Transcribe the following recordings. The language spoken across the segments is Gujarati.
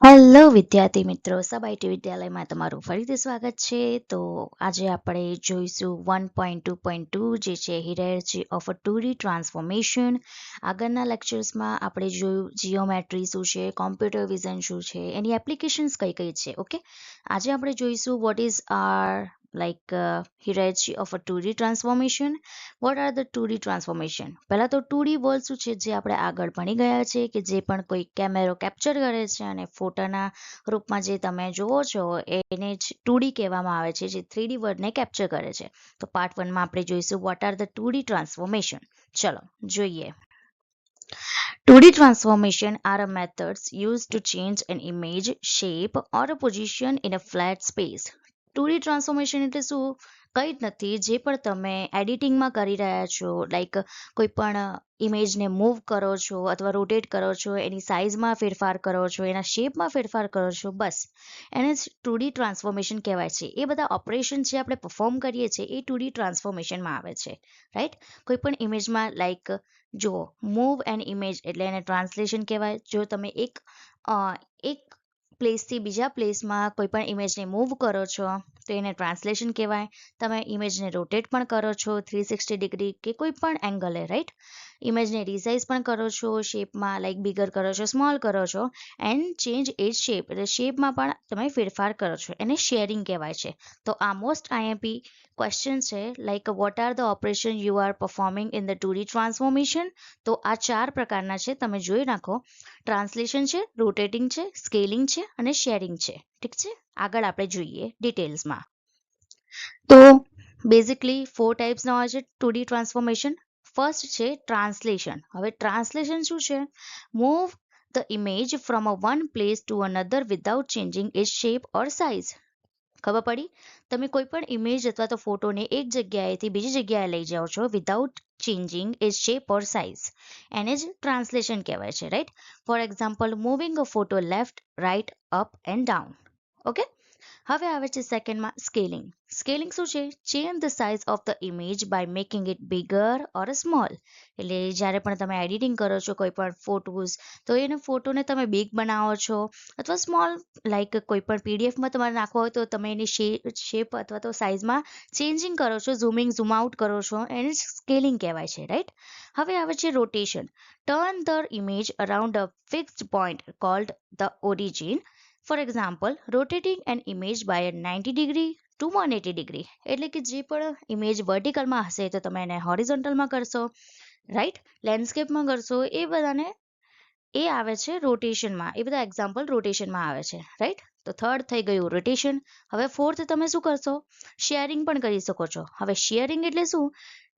હેલો વિદ્યાર્થી મિત્રો, સબ આઈટી વિદ્યાલયમાં તમારું ફરીથી સ્વાગત છે. તો આજે આપણે જોઈશું 1.2.2 જે છે હિરેરચી ઓફ અ 2D ટ્રાન્સફોર્મેશન. આગળના લેક્ચર્સમાં આપણે જોયું જીઓમેટ્રી શું છે, કોમ્પ્યુટર વિઝન શું છે, એની એપ્લિકેશન્સ કઈ કઈ છે. ઓકે, આજે આપણે જોઈશું what is our hierarchy of a 2D transformation. What are the 2D transformation? પહેલા તો 2D વર્ડ શું છે જે આપણે આગળ ભણી ગયા છે કે જે પણ કોઈ કેમેરો કેપ્ચર કરે છે અને ફોટાના રૂપમાં જે તમે જુઓ છો એને જ 2D કહેવામાં આવે છે, જે 3D વર્ડને કેપ્ચર કરે છે. તો પાર્ટ 1 માં આપણે જોઈશું what are the 2D transformation. ચલો જોઈએ. 2D transformation are methods used to change an image, shape or a position in a flat space. 2D transformation એટલે શું? કંઈ જ નથી, જે પણ તમે એડિટિંગમાં કરી રહ્યા છો, લાઈક કોઈ પણ ઇમેજને મૂવ કરો છો અથવા રોટેટ કરો છો, એની સાઇઝમાં ફેરફાર કરો છો, એના શેપમાં ફેરફાર કરો છો, બસ એને જ 2D ટ્રાન્સફોર્મેશન કહેવાય છે. એ બધા ઓપરેશન જે આપણે પરફોર્મ કરીએ છીએ એ 2D ટ્રાન્સફોર્મેશનમાં આવે છે, રાઈટ? કોઈ પણ ઇમેજમાં લાઈક જુઓ, મૂવ એન ઇમેજ એટલે એને ટ્રાન્સલેશન કહેવાય. જો તમે એક પ્લેસથી બીજા પ્લેસમાં કોઈ પણ ઇમેજને મૂવ કરો છો તો એને ટ્રાન્સલેશન કહેવાય. તમે ઇમેજને રોટેટ પણ કરો છો 360 ડિગ્રી કે કોઈ પણ એંગલે, રાઈટ? ઇમેજને રિસાઇઝ પણ કરો છો શેપમાં, લાઈક બિગર કરો છો, સ્મોલ કરો છો, એન્ડ ચેન્જ એજ શેપ એટલે શેપમાં પણ તમે ફેરફાર કરો છો, એને શેરિંગ કહેવાય છે. તો આ મોસ્ટ આઈએમપી ક્વેશ્ચન છે, like what are the operation you are performing in the 2D transformation. તો આ 4 પ્રકારના છે, તમે જોઈ નાખો. ટ્રાન્સલેશન છે, રોટેટિંગ છે, સ્કેલિંગ છે અને શેરિંગ છે. ઠીક છે, આગળ આપણે જોઈએ ડિટેલ્સમાં. તો બેઝિકલી 4 ટાઈપ્સના હોય છે 2D ટ્રાન્સફોર્મેશન. ફર્સ્ટ છે ટ્રાન્સલેશન. હવે ટ્રાન્સલેશન શું છે? Move the image from a one place to another without changing its shape or size. ખબર પડી? તમે કોઈ પણ ઇમેજ અથવા તો ફોટોને એક જગ્યાએથી બીજી જગ્યાએ લઈ જાઓ છો without changing its shape or size, એને જ ટ્રાન્સલેશન કહેવાય છે, right? For example, moving a photo left, right, up and down. Okay, હવે આવે છે સેકન્ડમાં સ્કેલિંગ. સ્કેલિંગ શું છે? Change the size of the image by making it bigger or small. એટલે જ્યારે પણ તમે એડિટિંગ કરો છો કોઈ પણ ફોટોઝ, તો એને ફોટોને તમે બિગ બનાવો છો અથવા સ્મોલ, લાઈક કોઈ પણ પીડીએફમાં તમારે નાખવો હોય તો તમે એની શેપ અથવા તો સાઇઝમાં ચેન્જિંગ કરો છો, ઝૂમિંગ ઝૂમ આઉટ કરો છો, એને સ્કેલિંગ કહેવાય છે, રાઈટ? હવે આવે છે rotation. Turn the image around a fixed point called the origin. For example, rotating an image by 90 degree to 180 degree. એટલે કે જે પણ ઇમેજ વર્ટિકલમાં હશે તો તમે એને હોરિઝોન્ટલમાં કરશો, રાઈટ? લેન્ડસ્કેપમાં કરશો, એ બધાને એ આવે છે રોટેશનમાં. એ બધા એક્ઝામ્પલ રોટેશનમાં આવે છે, રાઈટ? તો થર્ડ થઈ ગયું રોટેશન. હવે ફોર્થ તમે શું કરશો? શેરિંગ પણ કરી શકો છો. હવે શેરિંગ એટલે શું?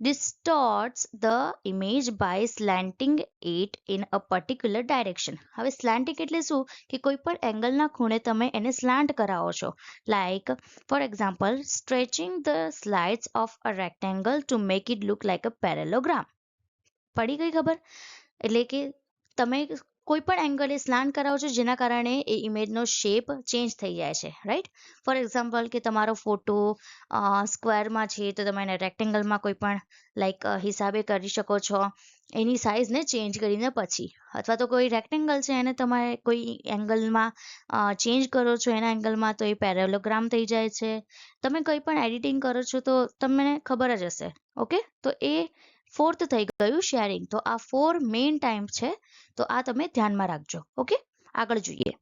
Distorts the image by slanting it in a particular direction. હવે સ્લેન્ટિંગ એટલે શું? કે કોઈ પણ એંગલના ખૂણે તમે એને સ્લાન્ટ કરાવો છો. Like for example, stretching the slides of a rectangle to make it look like a parallelogram. પડી ગઈ ખબર? એટલે કે તમે કોઈ પણ એંગલે સ્લાન્ટ કરાવો છો જેના કારણે એ ઇમેજનો શેપ ચેન્જ થઈ જાય છે, રાઈટ? ફોર એક્ઝામ્પલ, કે તમારો ફોટો સ્ક્વેરમાં છે તો તમે એને રેક્ટેંગલમાં કોઈ પણ લાઈક હિસાબે કરી શકો છો, એની સાઇઝને ચેન્જ કરીને પછી. અથવા તો કોઈ રેક્ટેંગલ છે એને તમારે કોઈ એંગલમાં ચેન્જ કરો છો એના એંગલમાં તો એ પેરેલોગ્રામ થઈ જાય છે. તમે કંઈ પણ એડિટિંગ કરો છો તો તમને ખબર જ હશે. ઓકે, તો એ ફોર્થ થઈ ગયું શેરિંગ. તો આ 4 મેઇન ટાઈપ છે, તો આ તમે ધ્યાનમાં રાખજો. ઓકે, આગળ જોઈએ.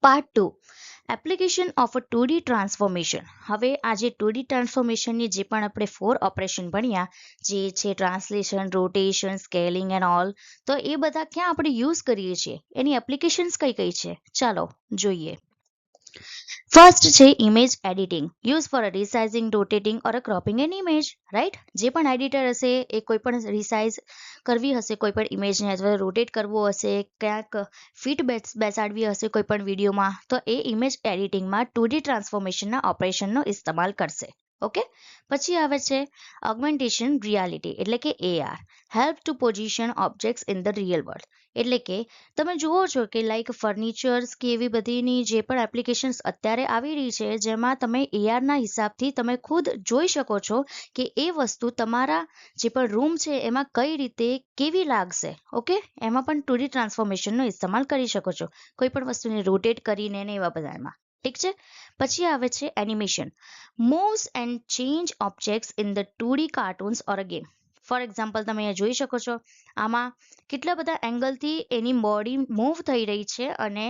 Part 2, application of a 2D transformation. હવે આ જે 2D ટ્રાન્સફોર્મેશનની જે પણ આપણે 4 ઓપરેશન ભણ્યા, જે છે translation, rotation, scaling and all, તો એ બધા ક્યાં આપણે યુઝ કરીએ છીએ, એની એપ્લિકેશન્સ કઈ કઈ છે, ચાલો જોઈએ. ફર્સ્ટ છે image editing, use for resizing, rotating or cropping an image, right? જે પણ એડિટર હશે એ કોઈ પણ રિસાઇઝ કરવી હશે કોઈ પણ ઇમેજને અથવા રોટેટ કરવું હશે, ક્યાંક ફિટ બેસાડવી હશે કોઈ પણ વિડીયોમાં, તો એ ઇમેજ એડિટિંગમાં 2D ટ્રાન્સફોર્મેશનના ઓપરેશનનો ઇસ્તેમાલ કરશે. ઓકે. પછી આવે છે ઓગમેન્ટેશન રિયાલિટી એટલે કે AR, help to position objects in the real world. એટલે કે તમે જુઓ છો કે લાઈક ફર્નિચર્સ કે એવી બધીની જે પણ એપ્લિકેશન્સ અત્યારે આવી રહી છે જેમાં તમે ARના હિસાબથી તમે ખુદ જોઈ શકો છો કે એ વસ્તુ તમારા જે પણ રૂમ છે એમાં કઈ રીતે કેવી લાગશે. ઓકે, એમાં પણ 2D ટ્રાન્સફોર્મેશનનો ઇસ્તેમાલ કરી શકો છો કોઈ પણ વસ્તુને રોટેટ કરીને ને એવા બધામાં. ઠીક છે. પછી આવે છે animation, moves and change objects in the 2D cartoons or a game. For example તમે અહીંયા જોઈ શકો છો આમાં કેટલા બધા એંગલથી એની બોડી મૂવ થઈ રહી છે અને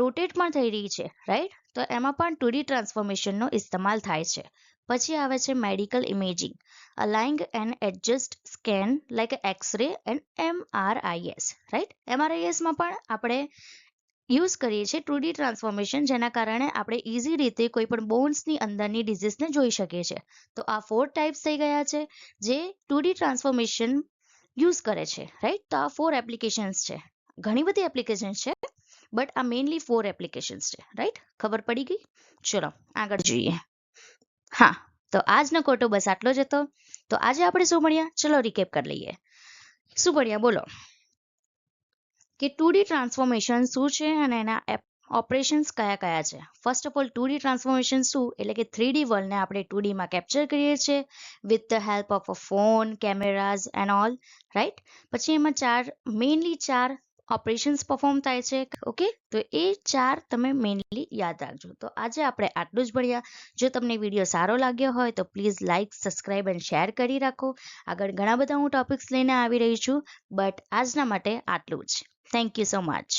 રોટેટ પણ થઈ રહી છે, રાઈટ? તો એમાં પણ 2D ટ્રાન્સફોર્મેશનનો ઇસ્તેમાલ થાય છે. પછી આવે છે medical imaging, aligning and adjust scan like X-ray and MRIS, right? MRISમાં પણ આપણે યુઝ કરીએ છીએ 2D ટ્રાન્સફોર્મેશન, જેના કારણે આપણે ઇઝી રીતે કોઈ પણ બોન્સની અંદરની ડિઝીઝને જોઈ શકીએ છીએ. તો આ 4 ટાઈપ્સ થઈ ગયા છે જે 2D ટ્રાન્સફોર્મેશન યુઝ કરે છે, રાઈટ? તો આ 4 એપ્લિકેશન્સ છે. ઘણી બધી એપ્લિકેશન્સ છે બટ આ મેઇનલી 4 એપ્લિકેશન્સ છે, રાઈટ? ખબર પડી ગઈ? ચલો આગળ જોઈએ. હા, તો આજનો કોટો બસ આટલો જ હતો. તો આજે આપણે શું ભણ્યા? ચલો રિકેપ કરી લઈએ. શું ભણ્યા બોલો? કે 2D ટ્રાન્સફોર્મેશન શું છે અને એના ઓપરેશન્સ કયા કયા છે. First of all 2D transformation શું એટલે કે 3D વર્લ્ડને આપણે 2Dમાં કેપ્ચર કરીએ છીએ with the help of a phone, cameras and all, right? પછી એમાં મેઇનલી ચાર ઓપરેશન્સ પરફોર્મ થાય છે. ઓકે, તો એ 4 તમે મેઇનલી યાદ રાખજો. તો આજે આપણે આટલું જ ભણ્યા. જો તમને વિડીયો સારો લાગ્યો હોય તો please like, subscribe and share કરી રાખો. આગળ ઘણા બધા હું ટોપિક્સ લઈને આવી રહી છું બટ આજના માટે આટલું જ. Thank you so much.